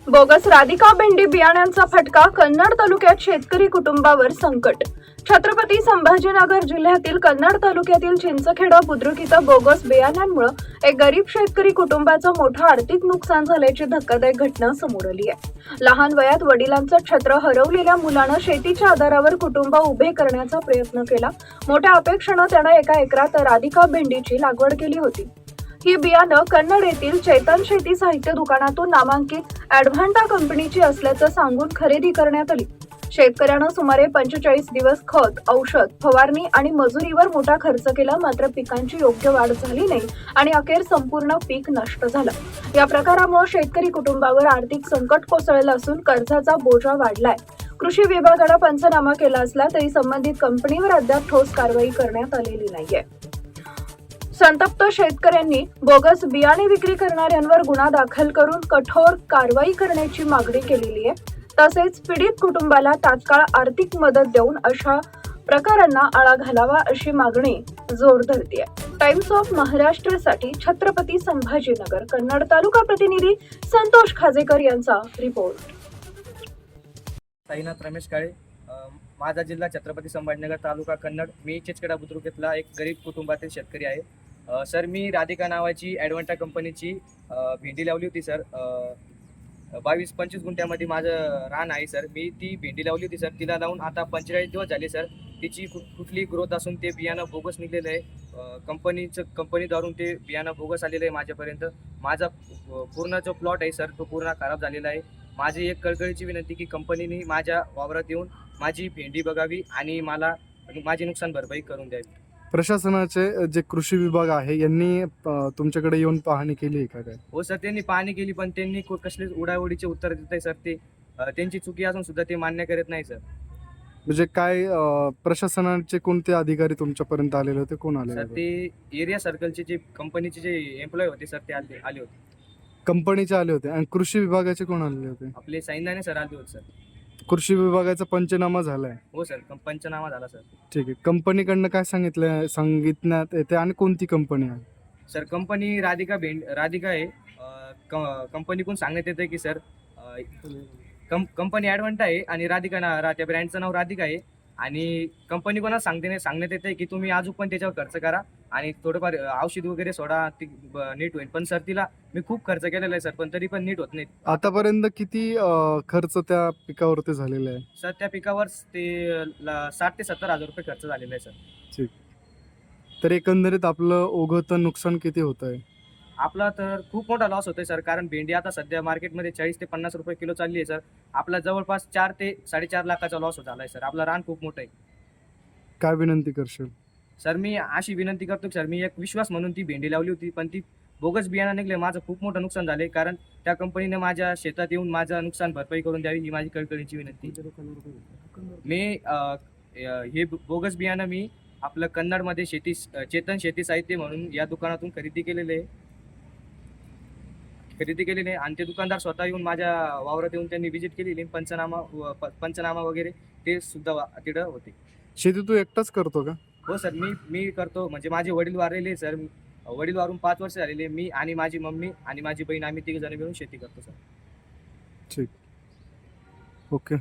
Bogus Radhika भेंडी बियाण्यांचा फटका, कन्नड तालुक्यात शेतकरी कुटुंबावर संकट। छत्रपती संभाजीनगर जिल्ह्यातील कन्नड तालुक्यातील चिंचखेडा बुद्रुक इथं बोगस बियाण्यांमुळे एक गरीब शेतकरी कुटुंबाचं मोठं आर्थिक नुकसान झाल्याची धक्कादायक घटना समोर आली आहे। लहान वयात वडिलांचं छत्र हरवलेल्या मुलानं शेतीच्या आधारावर कुटुंब उभे करण्याचा प्रयत्न केला। मोठ्या अपेक्षेनं त्यानं एका एकरात राधिका भेंडीची लागवड केली होती। ही बियाणं कन्नड येथील चेतन शेती साहित्य दुकानातून नामांकित ॲडव्हान्टा कंपनीची असल्याचं सांगून खरेदी करण्यात आली। शेतकऱ्यानं सुमारे 45 दिवस खत, औषध, फवारणी आणि मजुरीवर मोठा खर्च केला, मात्र पिकांची योग्य वाढ झाली नाही आणि अखेर संपूर्ण पीक नष्ट झालं। या प्रकारामुळे शेतकरी कुटुंबावर आर्थिक संकट कोसळलं असून कर्जाचा बोजा वाढलाय। कृषी विभागानं पंचनामा केला असला तरी संबंधित कंपनीवर अद्याप ठोस कारवाई करण्यात आलेली नाहीये। संतप्त शेतकऱ्यांनी बोगस बियाणे विक्री करणाऱ्यांवर गुन्हा दाखल करून कठोर कारवाई करण्याची मागणी केलेली आहे। तसेच पीडित कुटुंबाला तात्काळ आर्थिक मदत देऊन अशा प्रकारांना आळा घालावा अशी मागणी जोर धरते। टाइम्स ऑफ महाराष्ट्रसाठी छत्रपती संभाजीनगर कन्नड तालुका प्रतिनिधी संतोष खाजेकर यांचा रिपोर्ट। साईनाथ रमेश काळे, माझा जिल्हा छत्रपती संभाजीनगर, तालुका कन्नड। मी चिंचखेडा बुद्रुक इथला एक गरीब कुटुंबातील शेतकरी आहे। सर, मी राधिका नावाची ॲडव्हान्टा कंपनीची भेंडी लावली होती सर। 22-25 गुंठ्यामध्ये माझं रान आहे सर। मी ती भेंडी लावली होती सर। तिला लावून आता 45 दिवस झाले सर। तिची कुठली ग्रोथ असून ते बियाणं बोगस निघलेलं आहे। कंपनीद्वारून ते बियाणं बोगस आलेलं आहे माझ्यापर्यंत। माझा पूर्ण जो प्लॉट आहे सर तो पूर्ण खराब झालेला आहे। माझी एक कळकळीची विनंती की कंपनीने माझ्या वावरात येऊन माझी भेंडी बघावी आणि मला माझी नुकसान भरपाई करून द्यावी। प्रशासनाचे जे कृषी विभाग आहे यांनी तुमच्याकडे येऊन पाहणी केली आहे का काय? हो सर, त्यांनी पाहणी केली पण त्यांनी कसलेच उडावडीचे उत्तर देत आहे सर। ते त्यांची चुकी असून सुद्धा ते मान्य करत नाही सर। म्हणजे काय प्रशासनाचे कोणते अधिकारी तुमच्यापर्यंत आलेले होते, कोण आले सर? ते एरिया सर्कलचे जे कंपनीचे जे एम्प्लॉय होते सर ते आले होते। कंपनीचे आले होते आणि कृषी विभागाचे कोण आलेले होते? आपले साईनाने सर आले होते सर। कृषी विभागाचा पंचनामा झालाय? हो सर, पंचनामा झाला सर। ठीक आहे। कंपनीकडनं काय सांगितण्यात येते आणि कोणती कंपनी आहे? सर, कंपनी राधिका आहे। कंपनीकडून सांगण्यात येतं की सर कंपनी ॲडव्हान्टा आहे आणि त्या ब्रँडचं नाव राधिका आहे। आणि कंपनीकडून सांगण्यात येतं की तुम्ही अजून पण त्याच्यावर खर्च करा आणि थोडंफार औषध वगैरे सोडा, ती नीट होईल। पण सर तिला मी खूप खर्च केलेला आहे सर, पण तरी पण नीट होत नाही। आतापर्यंत किती खर्च त्या पिकावरती झालेला आहे? सर, त्या पिकावर ते 60,000 ते 70,000 रुपये खर्च झालेला आहे सर। ठीक। तर एकंदरीत आपलं ओघवतं नुकसान किती होत आहे? आपला तर खूप मोठा लॉस होतोय सर, कारण भेंडी आता सध्या मार्केटमध्ये 40 ते 50 रुपये किलो चालली आहे सर। आपला जवळपास 4 ते 4.5 लाखाचा लॉस झाला आहे सर। आपला रान खूप मोठं आहे। काय विनंती करशील? सर, मी अशी विनंती करतो सर, मी एक विश्वास म्हणून ती भेंडी लावली होती पण ती बोगस बियाणं निघले। माझं खूप मोठं नुकसान झाले, कारण त्या कंपनीने माझ्या शेतात येऊन माझं नुकसान भरपाई करून द्यावी ही माझी कळकळीची विनंती। मी हे बोगस बियाणं मी आपलं कन्नडमध्ये चेतन शेती साहित्य म्हणून या दुकानातून खरेदी केलेले आणि ते दुकानदार स्वतः येऊन माझ्या वावरात येऊन त्यांनी व्हिजिट केलेली। पंचनामा वगैरे ते सुद्धा तिथं होते। शेती तू एकटाच करतो का? हो सर, मी करतो। म्हणजे माझे वडील वारलेले सर। वडील वारून 5 वर्ष झालेले। मी आणि माझी मम्मी आणि माझी बहीण आम्ही 3 जण मिळून शेती करतो सर। ठीक, ओके।